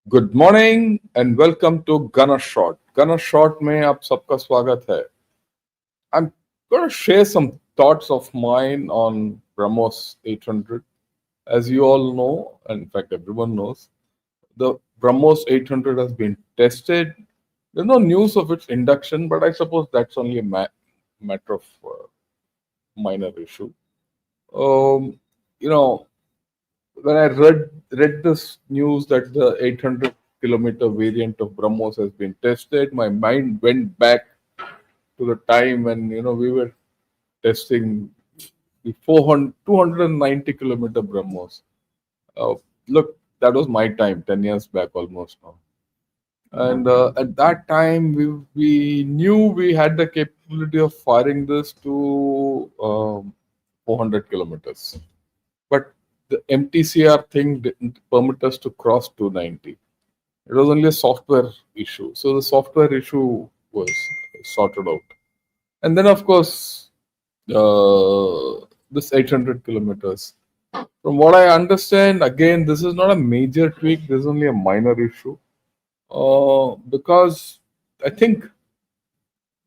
Good morning and welcome to gun shot. Gun shot में आप सबका स्वागत है। I'm going to share some thoughts of mine on Brahmos 800. As you all know, and in fact everyone knows, the Brahmos 800 has been tested. There's no news of its induction, but I suppose that's only a matter of minor issue. Um, you know, when I read this news that the 800-kilometer variant of Brahmos has been tested, my mind went back to the time when we were testing the 400, 290-kilometer Brahmos. Uh, Look, that was my time, 10 years back almost now. And at that time, we knew we had the capability of firing this to 400 kilometers. But the MTCR thing didn't permit us to cross 290. It was only a software issue. So the software issue was sorted out. And then, of course, this 800 kilometers. From what I understand, again, this is not a major tweak. This is only a minor issue. Because I think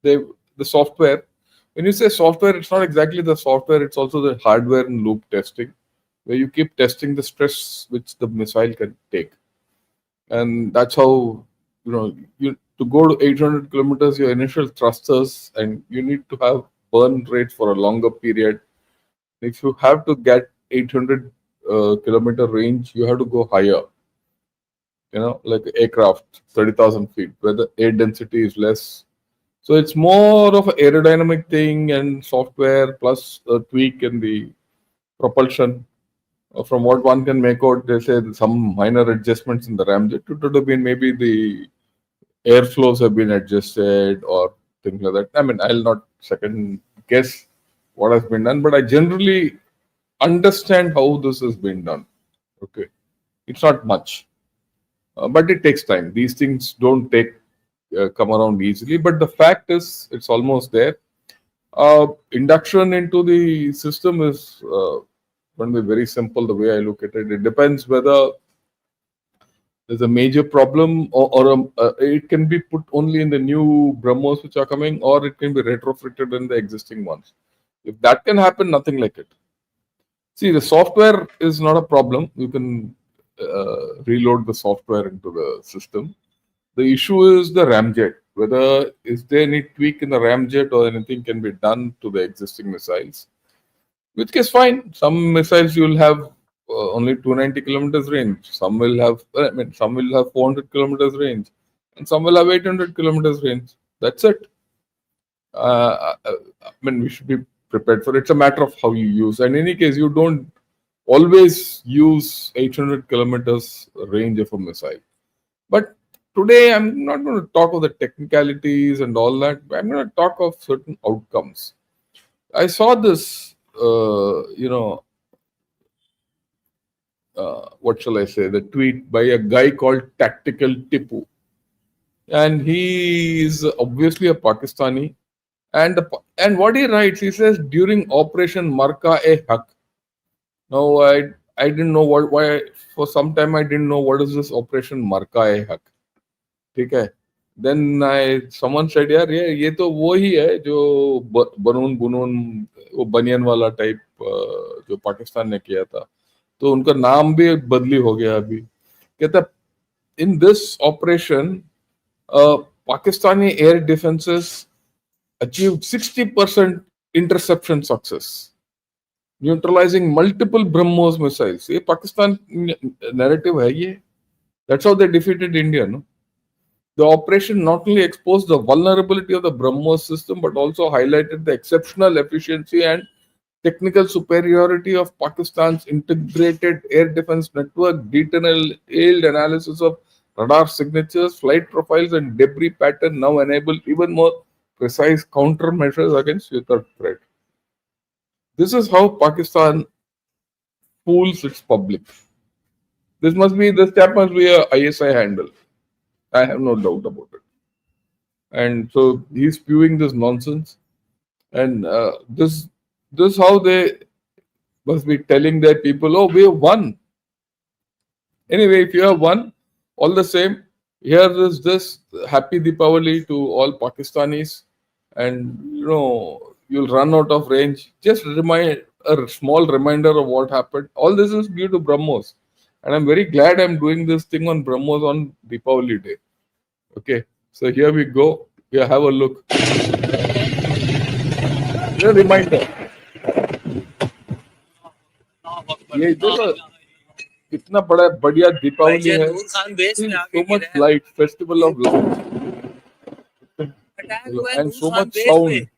they the software. When you say software, it's not exactly the software. It's also the hardware and loop testing, where you keep testing the stress which the missile can take, and that's how you to go to 800 kilometers. Your initial thrusters, and you need to have burn rate for a longer period. If you have to get 800 kilometer range, you have to go higher. Like aircraft, 30,000 feet, where the air density is less. So it's more of an aerodynamic thing and software plus a tweak in the propulsion. From what one can make out, they say some minor adjustments in the ramjet. It would have been maybe the airflows have been adjusted or things like that. I mean, I'll not second guess what has been done, but I generally understand how this has been done. Okay, it's not much, but it takes time. These things don't come around easily. But the fact is, it's almost there. Induction into the system is going to be very simple. The way I look at it, it depends whether there's a major problem, or it can be put only in the new Brahmos which are coming, or it can be retrofitted in the existing ones. If that can happen, nothing like it. See, the software is not a problem. You can reload the software into the system. The issue is the ramjet. Whether is there any tweak in the ramjet or anything can be done to the existing missiles. Which case, fine. Some missiles you will have only 290 kilometers range. Some will have, some will have 400 kilometers range, and some will have 800 kilometers range. That's it. We should be prepared for it. It's a matter of how you use. And in any case, you don't always use 800 kilometers range of a missile. But today, I'm not going to talk of the technicalities and all that. I'm going to talk of certain outcomes. I saw this, what shall I say, the tweet by a guy called Tactical Tipu. And he is obviously a Pakistani. And what he writes, he says, during Operation Marka-e-Haq. Now, I didn't know why, for some time, I didn't know what is this Operation Marka-e-Haq. Okay. Then someone said, यार ये तो वो ही है जो बनून बुनून वो बनियन वाला type जो पाकिस्तान ने किया था, तो उनका नाम भी बदली हो गया अभी. कहता in this operation Pakistani air defenses achieved 60% interception success, neutralizing multiple Brahmos missiles. ये पाकिस्तान narrative है ये. That's how they defeated India, no? The operation not only exposed the vulnerability of the Brahmos system, but also highlighted the exceptional efficiency and technical superiority of Pakistan's integrated air defense network. Detailed analysis of radar signatures, flight profiles, and debris pattern now enable even more precise countermeasures against future threat. This is how Pakistan fools its public. This step must be a ISI handle. I have no doubt about it. And so he's spewing this nonsense, and this how they must be telling their people, oh, we have won. Anyway, if you have won, All the same, here is this happy Deepavali to all Pakistanis, and you'll run out of range. Just remind a small reminder of what happened. All this is due to Brahmos, and I'm very glad I'm doing this thing on Brahmos on Deepavali day. Okay, so here we go. Here, have a look. A reminder. ये देखो कितना बड़ा बढ़िया दीपावली है. So much light, festival of light, and so much sound.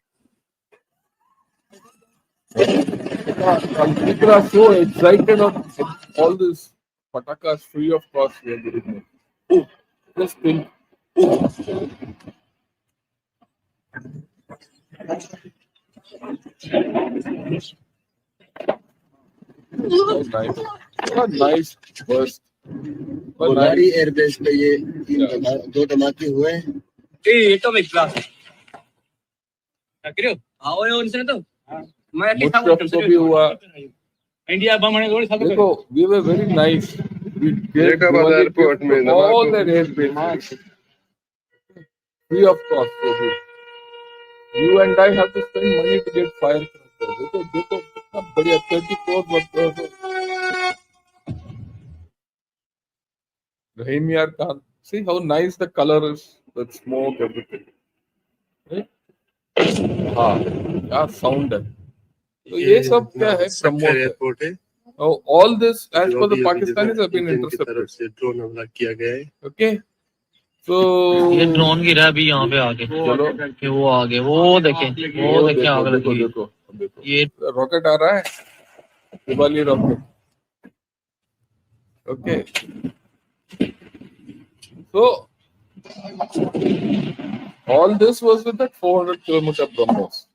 People are so excited on all this patakas free of cost we are getting them. Just think. So nice. What a nice burst. बुलारी airbase पे ये दो धमाके हुए हैं. Atomic blast करियो आओ ये उनसे तो मैं मुझको भी हुआ. इंडिया बम होने थोड़ी साथ देखो, we were very nice. We gave airport में all the airbase free of cost. So you and I have to spend money to get firecrackers. देखो कितना बढ़िया 30 crores worth of Rahim Yar Khan. See how nice the color is, the smoke, everything. Right? हाँ, क्या sound है. तो ये सब क्या है? Brahmos एयरपोर्ट है. Oh, all this, as per the Pakistanis, have been intercepted. से ड्रोन हमला किया गया है. Okay, so ये ड्रोन गिरा अभी यहाँ पे आके. चलो, कि वो आगे वो देखें आग लगी है. देखो ये रॉकेट आ रहा है, Diwali rocket. Okay, so all this was with that 400-kilometer Brahmos.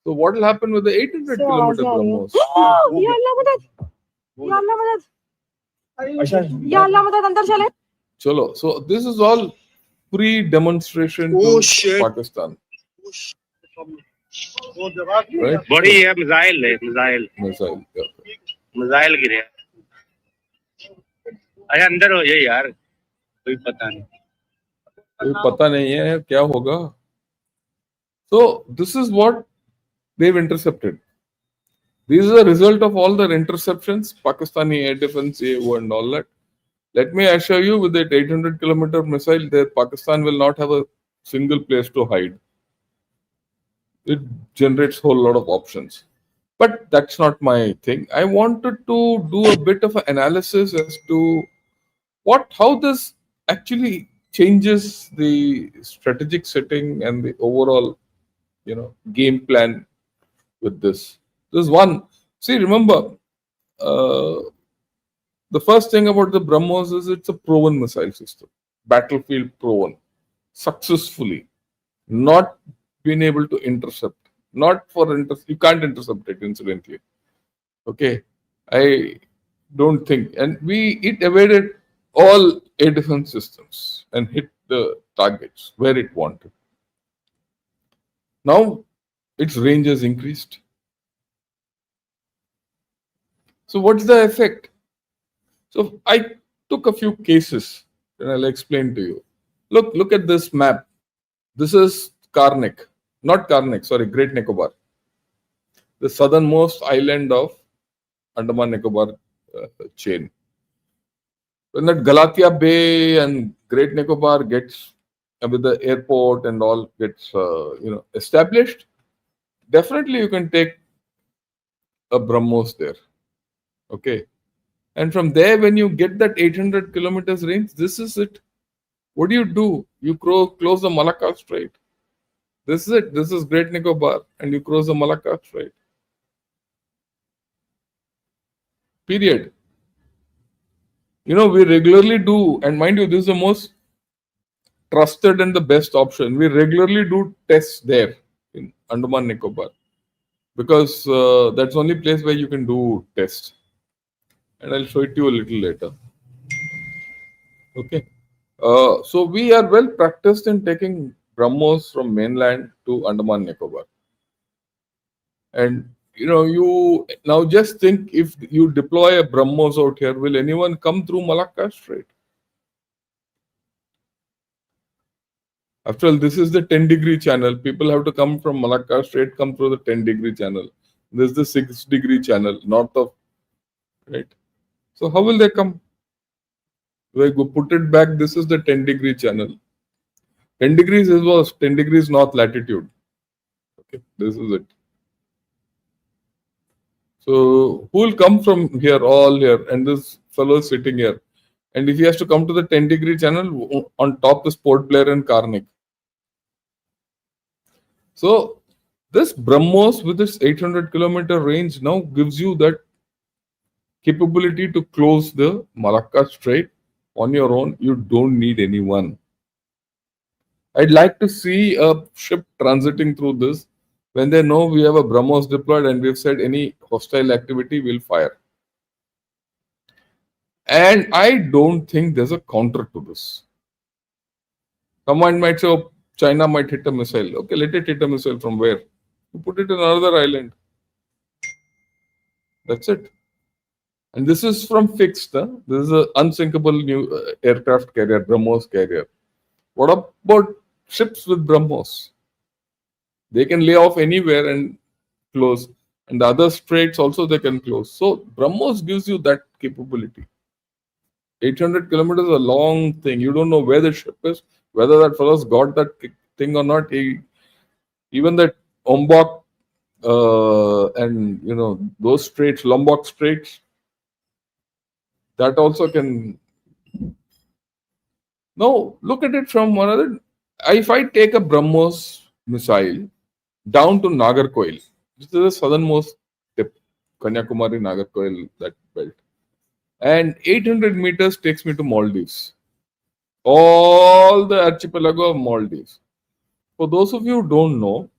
So what will happen with the 800-kilometer Brahmos? या अल्लाह मदद, या अल्लाह मदद, या अल्लाह मदद, अंदर चले. Chalo, so this is all pre-demonstration to Pakistan. Right? बड़ी है मिसाइल Missile, yeah. मिसाइल गिरे. अरे अंदर हो जाए यार, कोई पता नहीं. कोई पता नहीं है क्या होगा. So this is what they've intercepted. These are the result of all the interceptions, Pakistani air defense, AO and all that. Let me assure you, with that 800-kilometer missile, there Pakistan will not have a single place to hide. It generates a whole lot of options. But that's not my thing. I wanted to do a bit of an analysis as to how this actually changes the strategic setting and the overall, game plan with this. There's one. See, remember, the first thing about the Brahmos is it's a proven missile system, battlefield proven, successfully, not been able to intercept. You can't intercept it, incidentally. Okay, I don't think, and it evaded all air defense systems and hit the targets where it wanted. Now its range has increased. So what's the effect? So I took a few cases and I'll explain to you. Look at this map. This is Great Nicobar, the southernmost island of Andaman Nicobar chain. When that Galatia Bay and Great Nicobar gets with the airport and all gets established, definitely you can take a Brahmos there. Okay, and from there, when you get that 800 kilometers range, this is it. What do? You close the Malacca Strait. This is it. This is Great Nicobar, and you cross the Malacca Strait. Period. We regularly do, and mind you, this is the most trusted and the best option. We regularly do tests there in Andaman Nicobar because that's the only place where you can do tests. And I'll show it to you a little later. Okay. So we are well practiced in taking Brahmos from mainland to Andaman Nicobar. And you now just think, if you deploy a Brahmos out here, will anyone come through Malacca Strait? After all, this is the 10-degree channel. People have to come from Malacca straight, come through the 10-degree channel. This is the 6-degree channel, north of, right? So how will they come? If I go put it back, this is the 10-degree channel. 10 degrees was 10 degrees north latitude. Okay, this is it. So who will come from here, all here, and this fellow is sitting here. And if he has to come to the 10-degree channel, on top is Port Blair and Karnik. So this Brahmos with its 800-kilometer range now gives you that capability to close the Malacca Strait on your own. You don't need anyone. I'd like to see a ship transiting through this when they know we have a Brahmos deployed and we've said any hostile activity will fire. And I don't think there's a counter to this. Someone might say, oh, China might hit a missile. Okay, let it hit a missile from where? You put it in another island. That's it. And this is from fixed. This is an unsinkable new aircraft carrier, Brahmos carrier. What about ships with Brahmos? They can lay off anywhere and close. And the other straits also they can close. So Brahmos gives you that capability. 800 kilometers is a long thing. You don't know where the ship is, whether that fellow's got that thing or not. Even that Ombak and those straits, Lombok straits, that also can. Now look at it from one other. If I take a Brahmos missile down to Nagarkoil, this is the southernmost tip, Kanyakumari, Nagarkoil, that belt. And 800 meters takes me to Maldives. All the archipelago of Maldives. For those of you who don't know,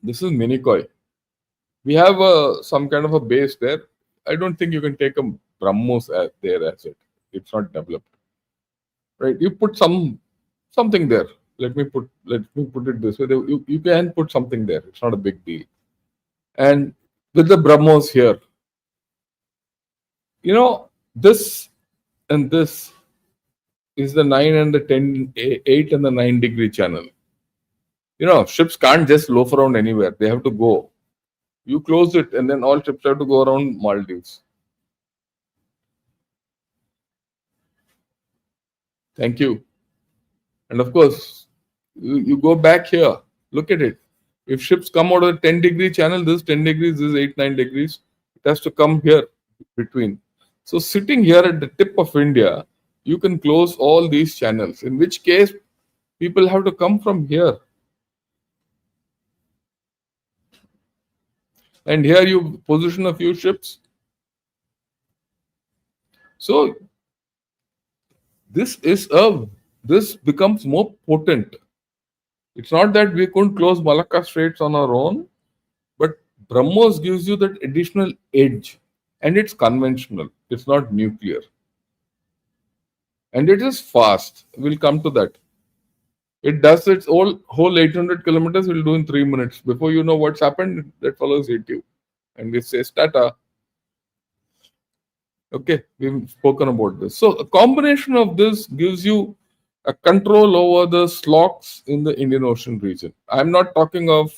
this is Minicoy. We have some kind of a base there. I don't think you can take a Brahmos there as it. It's not developed. Right? You put something there. Let me put it this way. You can put something there. It's not a big deal. And with the Brahmos here, this and this is the 9 and the 10, 8 and the 9-degree channel. Ships can't just loaf around anywhere. They have to go. You close it and then all ships have to go around Maldives. Thank you. And of course, you go back here. Look at it. If ships come out of the 10-degree channel, this 10 degrees, this is 8, 9 degrees. It has to come here between. So sitting here at the tip of India, you can close all these channels. In which case, people have to come from here. And here you position a few ships. So this becomes more potent. It's not that we couldn't close Malacca Straits on our own, but Brahmos gives you that additional edge. And it's conventional. It's not nuclear. And it is fast. We'll come to that. It does its whole 800 kilometers, will do in 3 minutes. Before you know what's happened, that follows hit you. And it says Tata. Okay, we've spoken about this. So a combination of this gives you a control over the slocks in the Indian Ocean region. I'm not talking of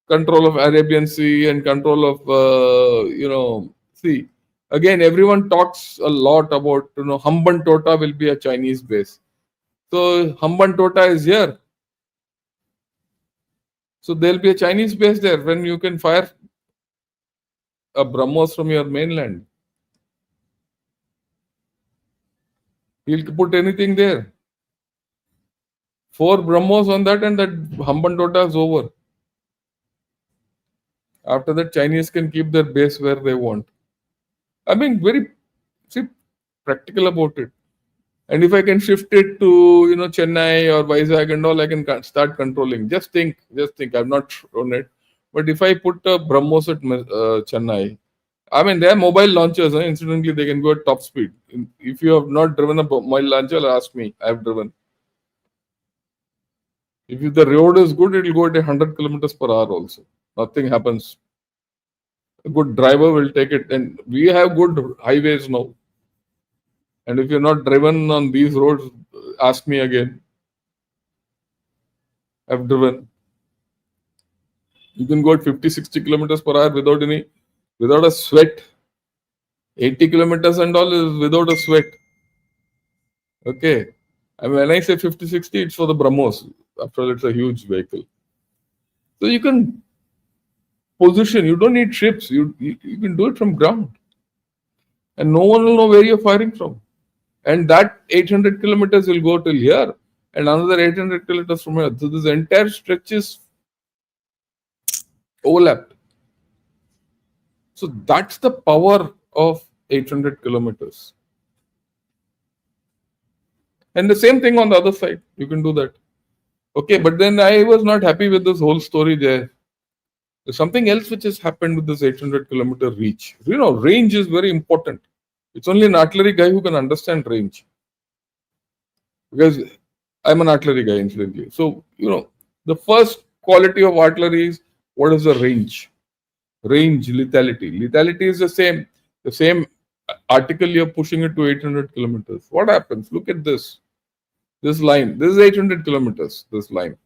control of Arabian Sea and control of, sea. Again, everyone talks a lot about, Hambantota will be a Chinese base. So Hambantota is here. So there'll be a Chinese base there when you can fire a Brahmos from your mainland. He'll put anything there. 4 Brahmos on that and that Hambantota is over. After that, Chinese can keep their base where they want. I mean, very practical about it. And if I can shift it to, Chennai or Vizag and all, I can start controlling. Just think. I've not shown it. But if I put a Brahmos at Chennai, I mean, they are mobile launchers. Incidentally, they can go at top speed. If you have not driven a mobile launcher, ask me. I have driven. If the road is good, it will go at 100 kilometers per hour also. Nothing happens. A good driver will take it. And we have good highways now. And if you're not driven on these roads, ask me again. I've driven. You can go at 50, 60 kilometers per hour without a sweat. 80 kilometers and all is without a sweat. Okay. And when I say 50, 60, it's for the Brahmos. After all, it's a huge vehicle. So you can position, you don't need ships, you can do it from ground. And no one will know where you're firing from. And that 800 kilometers will go till here, and another 800 kilometers from here. So this entire stretch is overlapped. So that's the power of 800 kilometers. And the same thing on the other side, you can do that. Okay, but then I was not happy with this whole story there. There's something else which has happened with this 800 kilometer reach. You know, range is very important. It's only an artillery guy who can understand range. Because I'm an artillery guy, incidentally. So, you know, the first quality of artillery is what is the range? Range, lethality. Lethality is the same. The same article, you're pushing it to 800 kilometers. What happens? Look at this. This line. This is 800 kilometers, this line.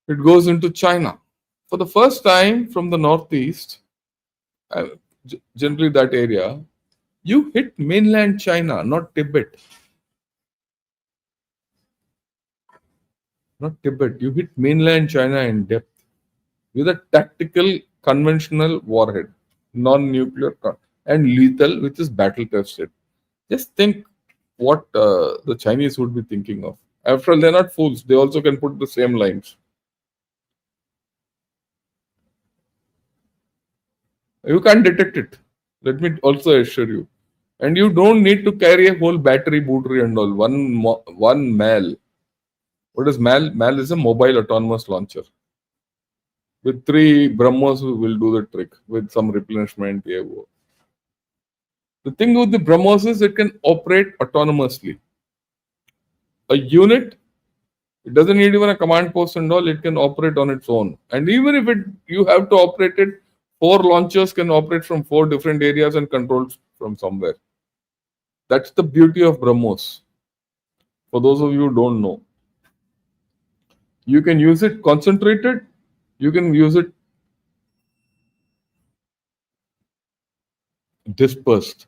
It goes into China. For the first time from the northeast, generally that area, you hit mainland China, not Tibet. Not Tibet. You hit mainland China in depth with a tactical, conventional warhead, non-nuclear and lethal, which is battle tested. Just think what the Chinese would be thinking of. After all, they're not fools. They also can put the same lines. You can't detect it. Let me also assure you. And you don't need to carry a whole battery, battery and all. One MAL. What is MAL? MAL is a mobile autonomous launcher. With 3 Brahmos will do the trick with some replenishment. Yeah. The thing with the Brahmos is it can operate autonomously. A unit, it doesn't need even a command post and all, it can operate on its own. And even if you have to operate it, 4 launchers can operate from 4 different areas and control from somewhere. That's the beauty of Brahmos. For those of you who don't know, you can use it concentrated, you can use it dispersed.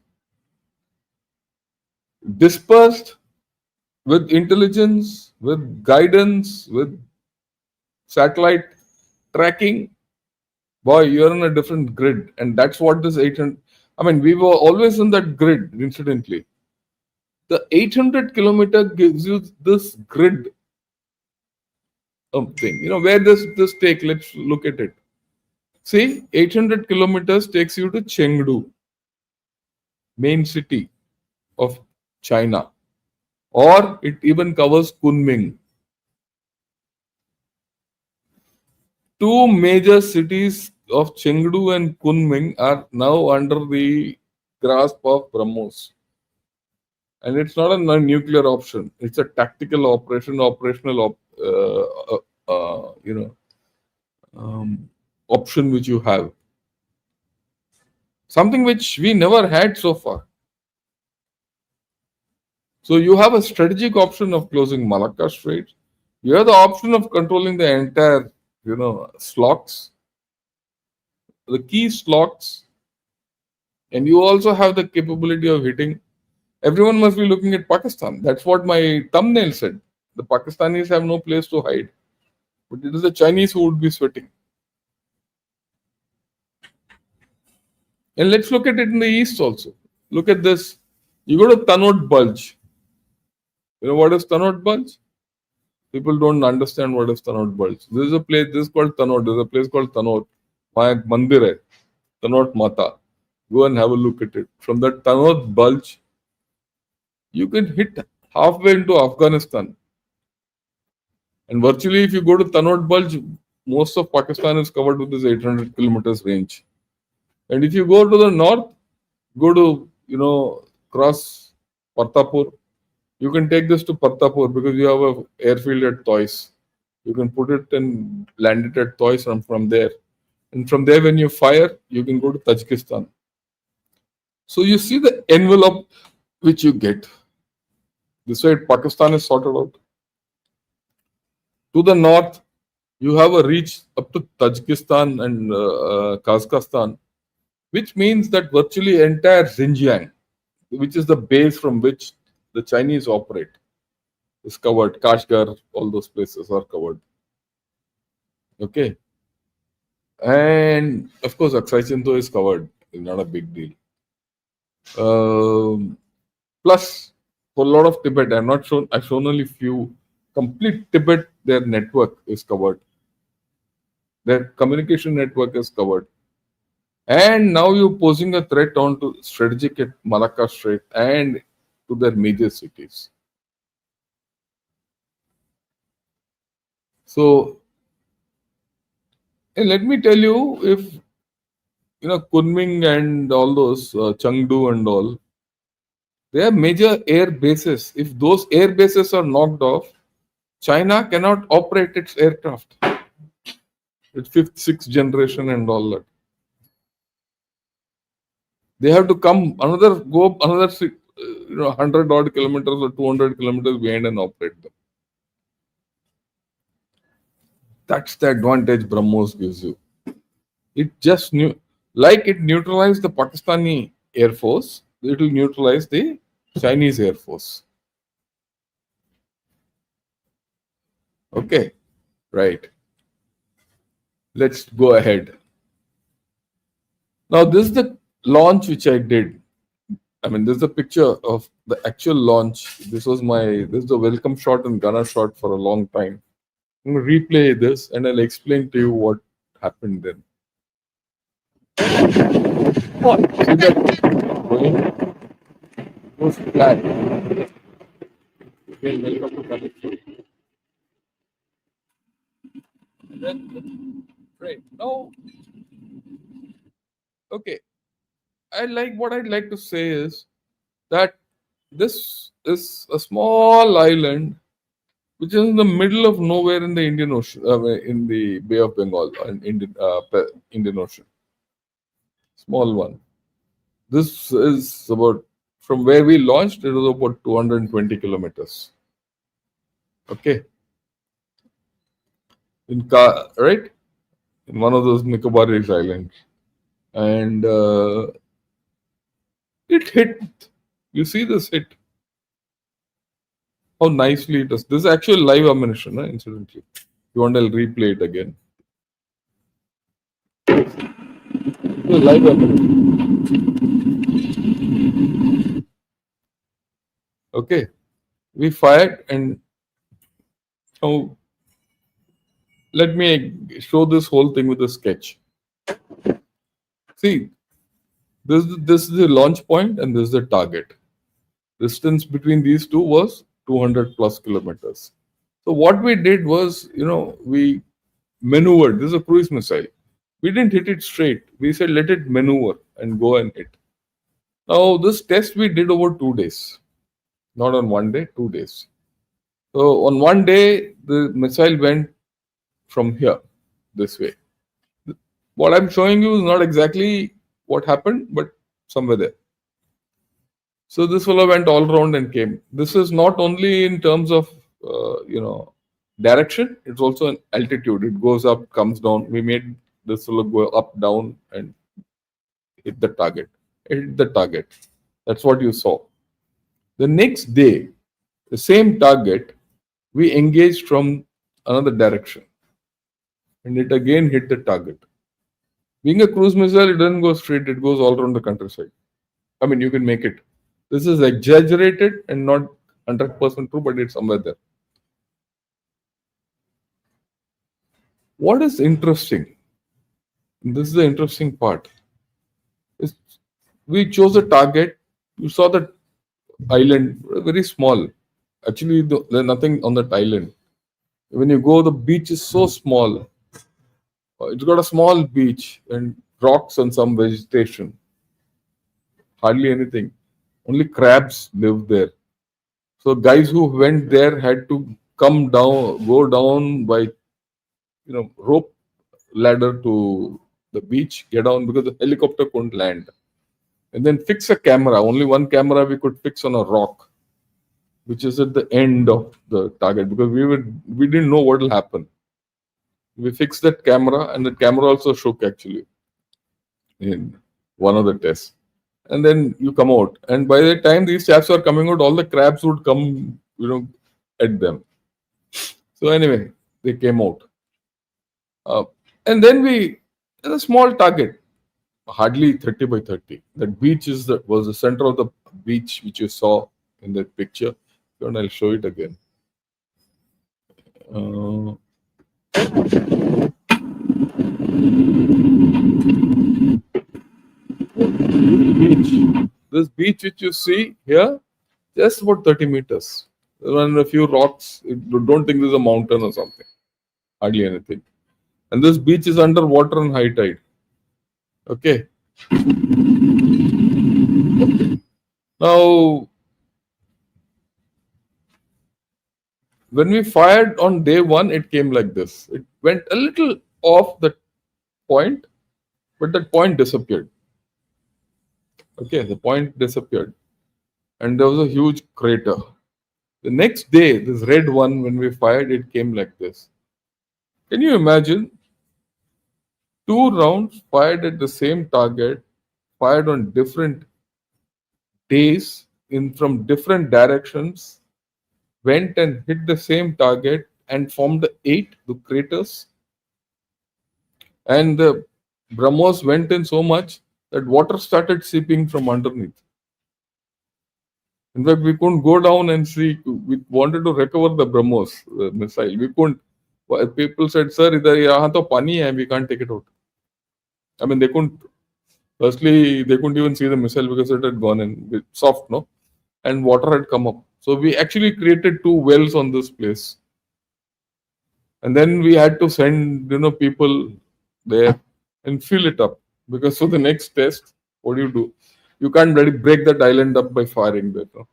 Dispersed with intelligence, with guidance, with satellite tracking. Boy, you're on a different grid. And that's what this 800... I mean, we were always in that grid, incidentally. The 800 kilometer gives you this grid thing. You know, where does this take? Let's look at it. See, 800 kilometers takes you to Chengdu, main city of China. Or it even covers Kunming. 2 major cities of Chengdu and Kunming are now under the grasp of Brahmos. And it's not a nuclear option. It's a tactical operation, operational option which you have. Something which we never had so far. So you have a strategic option of closing Malacca Strait. You have the option of controlling the entire, slots, the key slots, and you also have the capability of hitting. Everyone must be looking at Pakistan. That's what my thumbnail said. The Pakistanis have no place to hide. But it is the Chinese who would be sweating. And let's look at it in the east also. Look at this. You go to Tanod Bulge. You know what is Tanod Bulge? People don't understand what is Tanod Bulge. This is a place, this is called Tanod. There's a place called Tanod. My mandir hai. Tanod Mata. Go and have a look at it. From that Tanod Bulge, you can hit halfway into Afghanistan. And virtually, if you go to Tanod Bulge, most of Pakistan is covered with this 800 kilometers range. And if you go to the north, go to, cross Partapur, you can take this to Partapur because you have an airfield at Tois. You can put it and land it at Tois from there. And from there, when you fire, you can go to Tajikistan. So you see the envelope which you get. This way, Pakistan is sorted out. To the north, you have a reach up to Tajikistan and Kazakhstan, which means that virtually entire Xinjiang, which is the base from which the Chinese operate, is covered. Kashgar, all those places are covered. Okay. And of course, Aksai Chinto is covered. It's not a big deal. Plus, for a lot of Tibet, I've shown only few. Complete Tibet, their network is covered. Their communication network is covered. And now you're posing a threat onto strategic at Malacca Strait and to their major cities. So, and let me tell you, if Kunming and all those Chengdu and all, they are major air bases. If those air bases are knocked off, China cannot operate its aircraft. It's fifth, sixth generation and all that. They have to go another 100 odd kilometers or 200 kilometers behind and operate them. That's the advantage Brahmos gives you. It just like it neutralized the Pakistani Air Force, it will neutralize the Chinese Air Force. Okay, right. Let's go ahead. Now, this is the launch which I did. I mean, this is a picture of the actual launch. This is the welcome shot and gunner shot for a long time. I'm going to replay this and I'll explain to you what happened then. See that going? Goes flat. Again, welcome to California. Then, right now, okay. What I'd like to say is that this is a small island which is in the middle of nowhere in the Indian Ocean, in the Bay of Bengal, Indian Ocean. Small one. This is about, from where we launched, it was about 220 kilometers. Okay. Right? In one of those Nicobarese islands. And it hit. You see this hit. How nicely it is. This is actual live ammunition, incidentally. If you want, I'll replay it again. This is live ammunition. Okay. We fired, and now let me show this whole thing with a sketch. See, this is the launch point and this is the target. Distance between these two was 200 plus kilometers. So what we did was, we maneuvered. This is a cruise missile. We didn't hit it straight. We said, let it maneuver and go and hit. Now, this test we did over 2 days. Not on 1 day, 2 days. So on 1 day, the missile went from here, this way. What I'm showing you is not exactly what happened, but somewhere there. So this fellow went all around and came. This is not only in terms of, direction, it's also in altitude. It goes up, comes down. We made this fellow go up, down, and hit the target. That's what you saw. The next day, the same target, we engaged from another direction. And it again hit the target. Being a cruise missile, it doesn't go straight, it goes all around the countryside. I mean, you can make it. This is exaggerated and not 100% true, but it's somewhere there. What is interesting, this is the interesting part, is we chose a target. You saw the island, very small. Actually, there's nothing on that island. When you go, the beach is so small. It's got a small beach and rocks and some vegetation. Hardly anything. Only crabs live there. So guys who went there had to go down by, rope ladder to the beach, get down because the helicopter couldn't land. And then fix a camera. Only one camera we could fix on a rock. which is at the end of the target, because we didn't know what will happen. We fixed that camera, and the camera also shook actually in one of the tests. And then you come out, and by the time these chaps are coming out, all the crabs would come, at them. So anyway, they came out, and then we had a small target, hardly 30 by 30. That beach was the center of the beach, which you saw in that picture. And I'll show it again. This beach which you see here, just about 30 meters. There are a few rocks. Don't think there's a mountain or something. Hardly anything. And this beach is under water and high tide. Okay. Now, when we fired on day one, it came like this. It went a little off the point, but that point disappeared. Okay, the point disappeared. And there was a huge crater. The next day, this red one, when we fired, it came like this. Can you imagine? 2 rounds fired at the same target, fired on different days from different directions, went and hit the same target and formed the craters. And the Brahmos went in so much that water started seeping from underneath. In fact, we couldn't go down and see. We wanted to recover the Brahmos missile. We couldn't. People said, "Sir, yahan to pani hai, we can't take it out." I mean, they couldn't. Firstly, they couldn't even see the missile because it had gone in soft, no, and water had come up. So we actually created 2 wells on this place, and then we had to send people there and fill it up, because for the next test, what do? You can't really break that island up by firing there. No?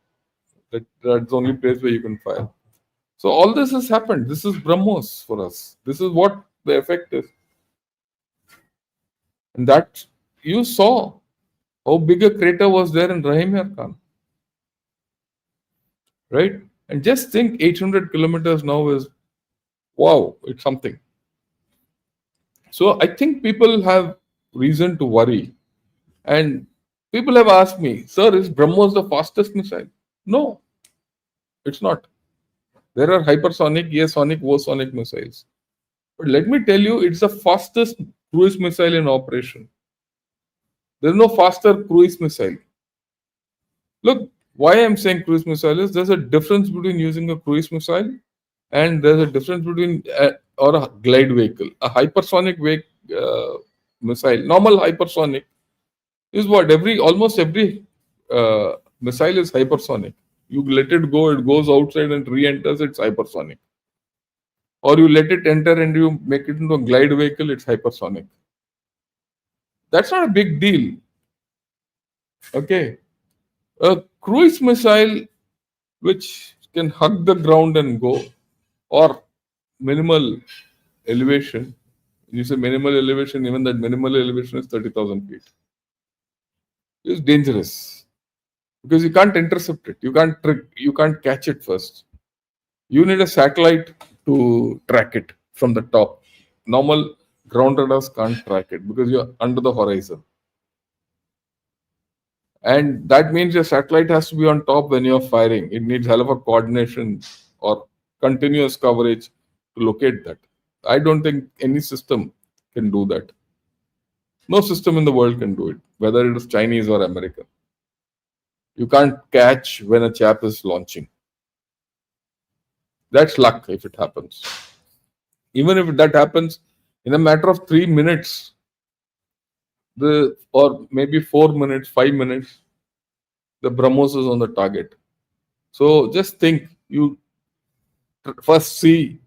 That's the only place where you can fire. So all this has happened. This is Brahmos for us. This is what the effect is. And that you saw how big a crater was there in Rahim Yar Khan. Right? And just think 800 kilometers now is, wow, it's something. So I think people have reason to worry. And people have asked me, "Sir, is Brahmos the fastest missile?" No, it's not. There are hypersonic, sonic, sonic missiles. But let me tell you, it's the fastest cruise missile in operation. There's no faster cruise missile. Look, why I'm saying cruise missile is there's a difference between using a cruise missile and there's a difference between or a glide vehicle. A hypersonic missile, normal hypersonic, is what almost every missile is hypersonic. You let it go, it goes outside and re-enters, it's hypersonic. Or you let it enter and you make it into a glide vehicle, it's hypersonic. That's not a big deal. Okay. A cruise missile which can hug the ground and go, or minimal elevation. You say minimal elevation, even that minimal elevation is 30,000 feet. It's dangerous because you can't intercept it. You can't catch it first. You need a satellite to track it from the top. Normal ground radars can't track it because you're under the horizon. And that means your satellite has to be on top when you're firing. It needs hell of a coordination or continuous coverage to locate that. I don't think any system can do that. No system in the world can do it, whether it is Chinese or American. You can't catch when a chap is launching. That's luck if it happens. Even if that happens in a matter of 3 minutes, or maybe 4 minutes, 5 minutes, the Brahmos is on the target. So just think, you first see,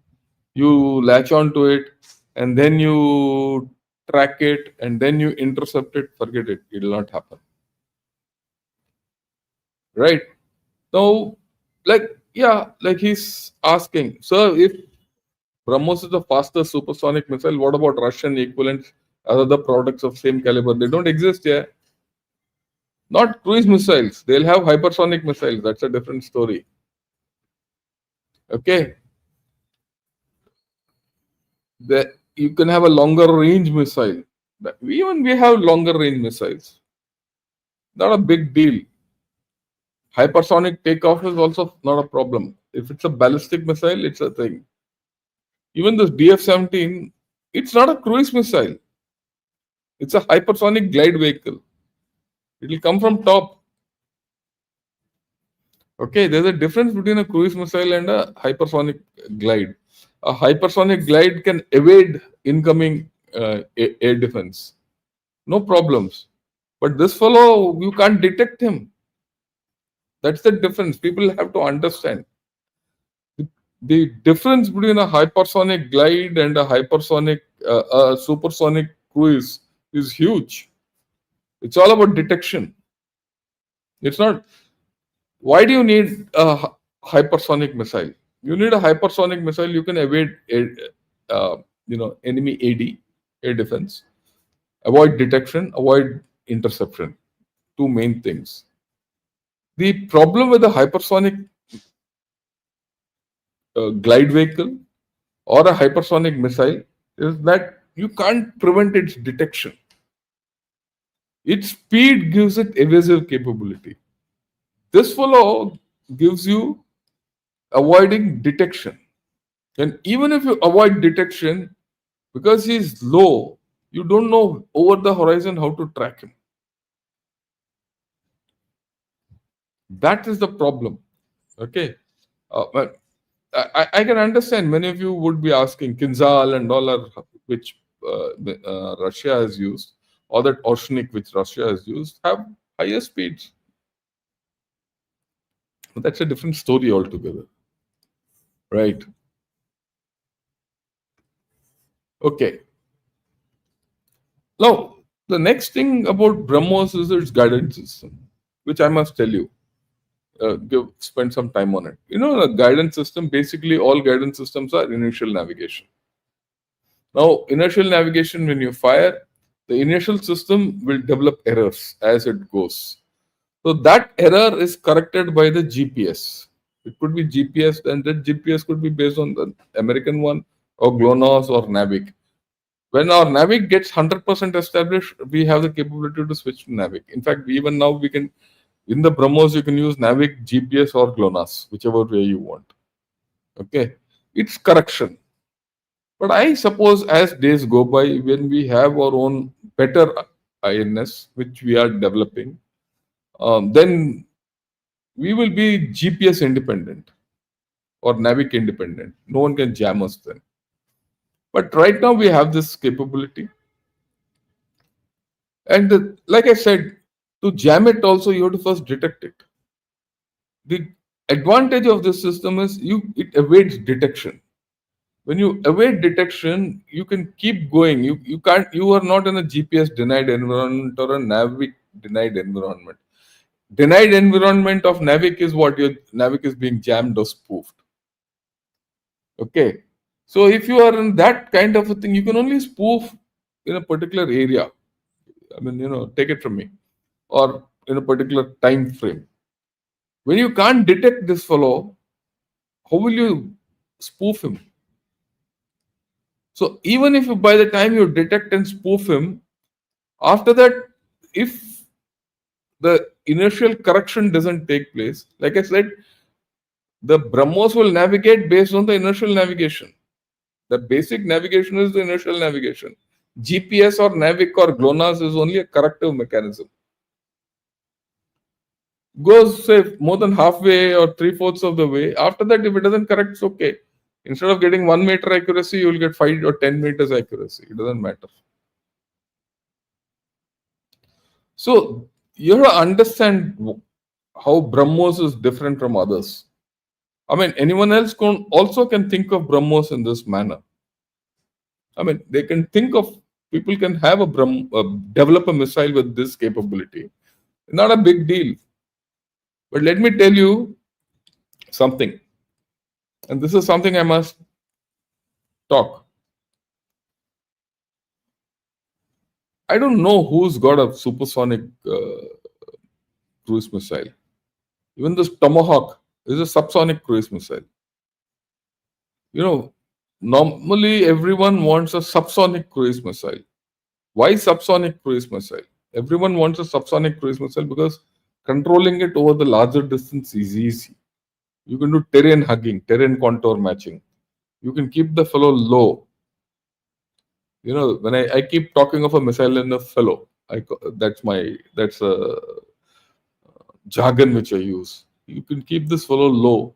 you latch onto it, and then you track it, and then you intercept it, forget it. It will not happen. Right? Now, like he's asking, sir, if Brahmos is the fastest supersonic missile, what about Russian equivalents, other products of same caliber? They don't exist yet. Not cruise missiles. They'll have hypersonic missiles. That's a different story. Okay, you can have a longer range missile. We have longer range missiles. Not a big deal. Hypersonic takeoff is also not a problem. If it's a ballistic missile, it's a thing. Even this DF-17, it's not a cruise missile. It's a hypersonic glide vehicle. It will come from top. Okay, there's a difference between a cruise missile and a hypersonic glide. A hypersonic glide can evade incoming air defense. No problems. But this fellow, you can't detect him. That's the difference. People have to understand. The difference between a hypersonic glide and a supersonic cruise is huge. It's all about detection. It's not. Why do you need a hypersonic missile? You need a hypersonic missile. You can evade, enemy AD, air defense, avoid detection, avoid interception. Two main things. The problem with the hypersonic glide vehicle or a hypersonic missile is that you can't prevent its detection. Its speed gives it evasive capability. This fellow gives you avoiding detection. And even if you avoid detection, because he is low, you don't know over the horizon how to track him. That is the problem. Okay. But I can understand many of you would be asking Kinzhal and all are which Russia has used, or that Oceanic which Russia has used, have higher speeds. But that's a different story altogether. Right. Okay. Now, the next thing about Brahmos is its guidance system, which I must tell you. Spend some time on it. The guidance system, basically all guidance systems are inertial navigation. Now, inertial navigation, when you fire, the inertial system will develop errors as it goes. So that error is corrected by the GPS. It could be GPS, and that GPS could be based on the American one or GLONASS or NAVIC. When our NAVIC gets 100% established, we have the capability to switch to NAVIC. In fact, even now we can, in the Brahmos, you can use NAVIC, GPS or GLONASS, whichever way you want. Okay, it's correction. But I suppose as days go by, when we have our own better INS, which we are developing, then we will be GPS independent or NAVIC independent. No one can jam us then. But right now we have this capability. And like I said, to jam it also, you have to first detect it. The advantage of this system is it evades detection. When you evade detection, you can keep going. You are not in a GPS denied environment or a NAVIC denied environment. Denied environment of NAVIC is what your NAVIC is being jammed or spoofed. Okay. So if you are in that kind of a thing, you can only spoof in a particular area. I mean, take it from me. Or in a particular time frame. When you can't detect this fellow, how will you spoof him? So even if by the time you detect and spoof him, after that, if the initial correction doesn't take place, like I said, the Brahmos will navigate based on the inertial navigation. The basic navigation is the inertial navigation. GPS or NAVIC or GLONASS is only a corrective mechanism. Goes, say, more than halfway or 3/4 of the way. After that, if it doesn't correct, it's okay. Instead of getting 1 meter accuracy, you will get 5 or 10 meters accuracy. It doesn't matter. So you have to understand how Brahmos is different from others. I mean, anyone else can think of Brahmos in this manner. I mean, they can think of, people can have develop a missile with this capability. Not a big deal. But let me tell you something. And this is something I must talk. I don't know who's got a supersonic cruise missile. Even this Tomahawk is a subsonic cruise missile. Normally everyone wants a subsonic cruise missile. Why subsonic cruise missile? Everyone wants a subsonic cruise missile because controlling it over the larger distance is easy. You can do terrain hugging, terrain contour matching. You can keep the fellow low. When I keep talking of a missile and a fellow, that's a jargon which I use. You can keep this fellow low,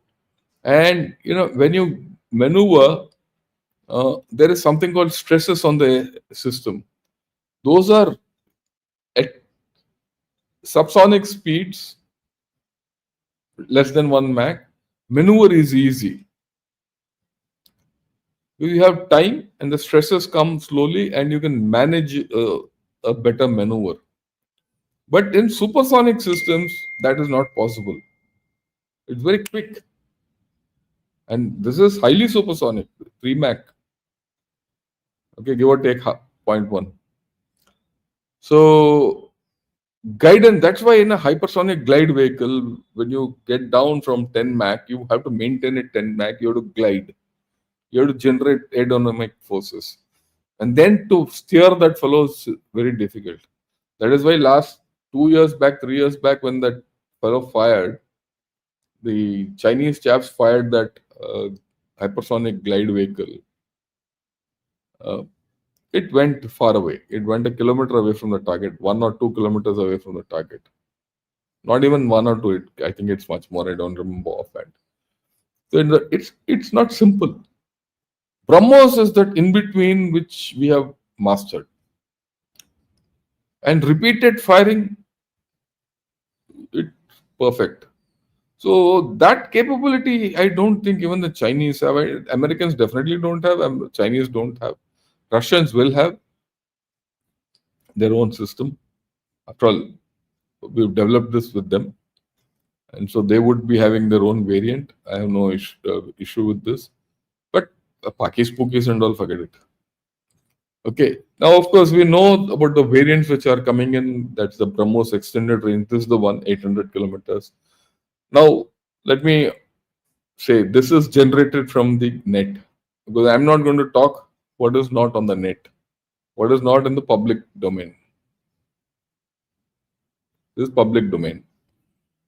and when you maneuver, there is something called stresses on the system. Those are at subsonic speeds less than 1 Mach. Maneuver is easy. You have time and the stresses come slowly and you can manage a better maneuver. But in supersonic systems, that is not possible. It's very quick. And this is highly supersonic, 3 Mach. Okay, give or take 0.1. So, guidance, that's why in a hypersonic glide vehicle, when you get down from 10 Mach, you have to maintain it 10 Mach, you have to glide. You have to generate aerodynamic forces. And then to steer that fellow is very difficult. That is why last 2 years back, 3 years back, when that fellow fired, the Chinese chaps fired that hypersonic glide vehicle. It went far away. It went a kilometer away from the target, 1 or 2 kilometers away from the target. Not even 1 or 2. I think it's much more. I don't remember offhand. So it's not simple. Brahmos is that in between which we have mastered. And repeated firing, it's perfect. So that capability, I don't think even the Chinese have. Americans definitely don't have. Chinese don't have. Russians will have their own system. After all, we've developed this with them. And so they would be having their own variant. I have no issue with this. But Pakis and all, forget it. Okay. Now, of course, we know about the variants which are coming in. That's the Brahmos extended range. This is the one, 800 kilometers. Now, let me say this is generated from the net. Because I'm not going to talk what is not on the net. What is not in the public domain. This is public domain.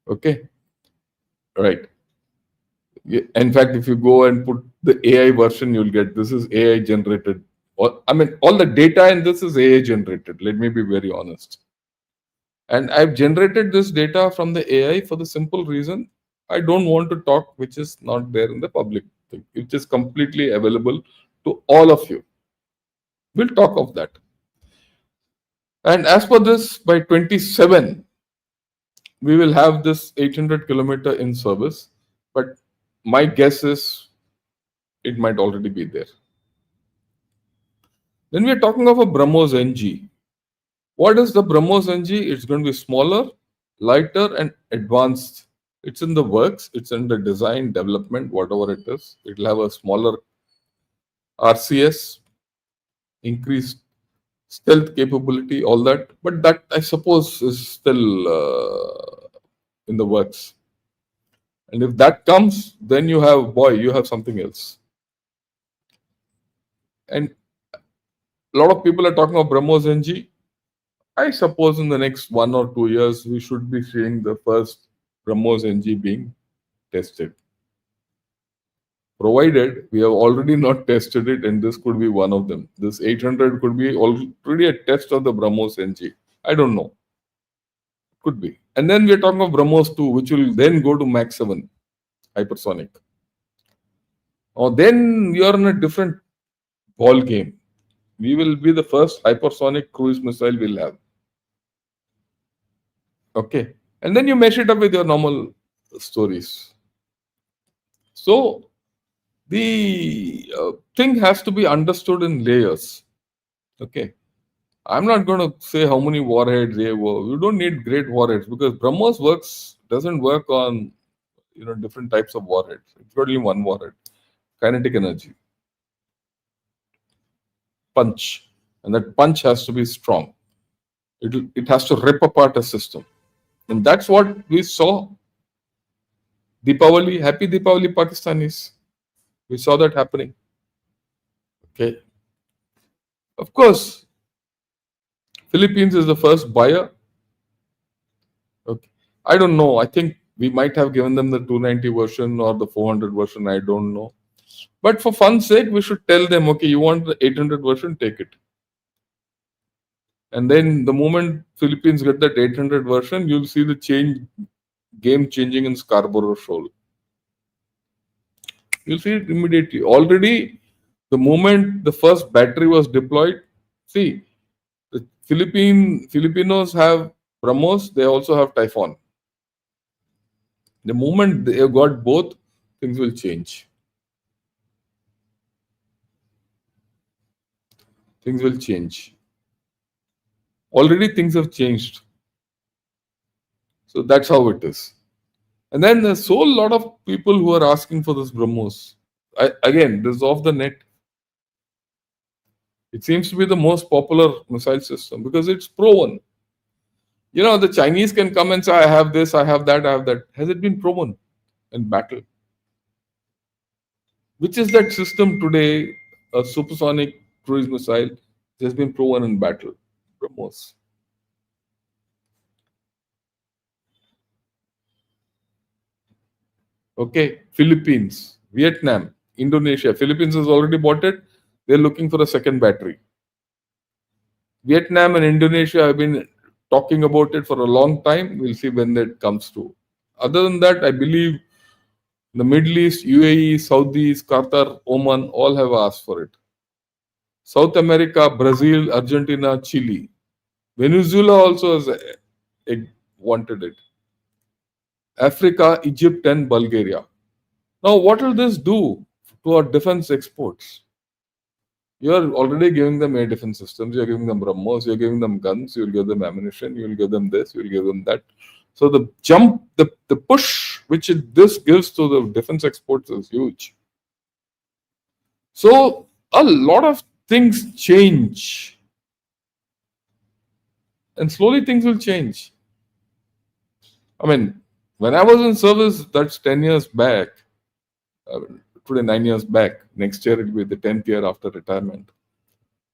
Okay. Right. In fact, if you go and put the AI version, you'll get this is AI generated. All the data in this is AI generated. Let me be very honest. And I've generated this data from the AI for the simple reason I don't want to talk which is not there in the public thing, which is completely available to all of you. We'll talk of that. And as per this, by 27, we will have this 800 kilometer in service. But my guess is it might already be there. Then we are talking of a Brahmos NG. What is the Brahmos NG? It's going to be smaller, lighter, and advanced. It's in the works. It's in the design, development, whatever it is. It will have a smaller RCS, increased stealth capability, all that. But that, I suppose, is still in the works. And if that comes, then you have something else. And a lot of people are talking about Brahmos NG. I suppose in the next 1 or 2 years, we should be seeing the first Brahmos NG being tested. Provided we have already not tested it, and this could be one of them. This 800 could be already a test of the Brahmos NG. I don't know. Could be. And then we're talking of Brahmos 2, which will then go to Mach 7, hypersonic. Then you're in a different ball game. We will be the first hypersonic cruise missile we'll have. Okay. And then you mesh it up with your normal stories. So the thing has to be understood in layers. Okay. I'm not going to say how many warheads they were. You don't need great warheads because Brahmos doesn't work on different types of warheads. It's got only one warhead, kinetic energy, punch, and that punch has to be strong. It has to rip apart a system, and that's what we saw. Deepavali, happy Deepavali, Pakistanis. We saw that happening. Okay. Of course, Philippines is the first buyer. Okay. I don't know. I think we might have given them the 290 version or the 400 version. I don't know. But for fun's sake, we should tell them, okay, you want the 800 version, take it. And then the moment Philippines get that 800 version, you'll see the game changing in Scarborough Shoal. You'll see it immediately. Already, the moment the first battery was deployed, see, the Filipinos have Brahmos, they also have Typhoon. The moment they have got both, things will change. Things will change. Already things have changed. So that's how it is. And then there's so lot of people who are asking for this Brahmos. Again, this is off the net. It seems to be the most popular missile system because it's proven. You know, the Chinese can come and say, I have this, I have that, I have that. Has it been proven in battle? Which is that system today, a supersonic cruise missile, has been proven in battle? Brahmos. Okay, Philippines, Vietnam, Indonesia. Philippines has already bought it. They're looking for a second battery. Vietnam and Indonesia have been talking about it for a long time. We'll see when that comes through. Other than that, I believe the Middle East, UAE, Saudis, Qatar, Oman, all have asked for it. South America, Brazil, Argentina, Chile. Venezuela also has wanted it. Africa, Egypt, and Bulgaria. Now, what will this do to our defense exports? You are already giving them air defense systems, you're giving them Brahmos, you're giving them guns, you'll give them ammunition, you'll give them this, you'll give them that. So the jump, the push which this gives to the defense exports is huge. So a lot of things change. And slowly things will change. I mean, when I was in service, that's 10 years back. Today, 9 years back. Next year, it will be the 10th year after retirement.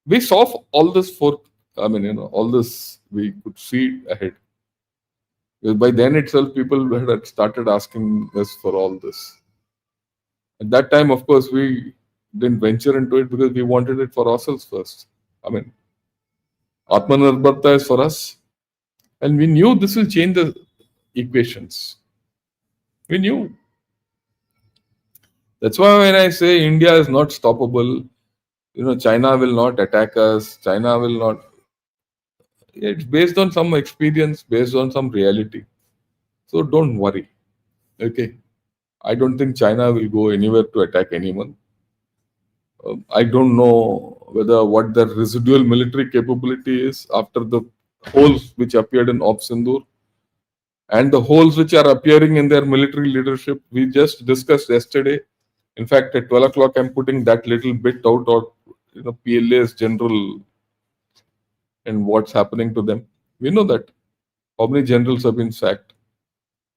We saw all this all this we could see ahead. Because by then itself, people had started asking us for all this. At that time, of course, we didn't venture into it because we wanted it for ourselves first. I mean, Atmanirbharta is for us. And we knew this will change the equations. We knew. That's why when I say India is not stoppable, China will not attack us, China will not. It's based on some experience, based on some reality. So don't worry. Okay. I don't think China will go anywhere to attack anyone. I don't know what their residual military capability is after the holes which appeared in Op Sindoor and the holes which are appearing in their military leadership. We just discussed yesterday. In fact, at 12 o'clock, I'm putting that little bit out of PLA's general and what's happening to them. We know that. How many generals have been sacked?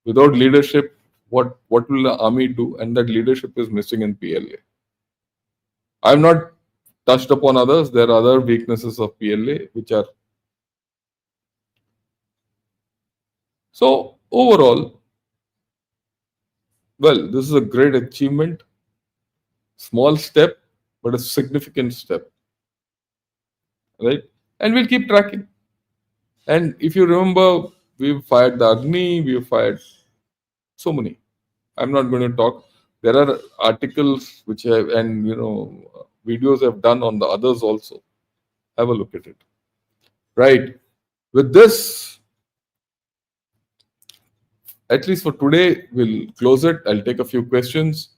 Without leadership, what will the army do? And that leadership is missing in PLA. I've not touched upon others. There are other weaknesses of PLA which are. So overall, well, this is a great achievement. Small step, but a significant step. Right? And we'll keep tracking. And if you remember, we've fired the Agni, we've fired so many. I'm not going to talk. There are articles which have, and videos I've done on the others also. Have a look at it. Right. With this, at least for today, we'll close it. I'll take a few questions.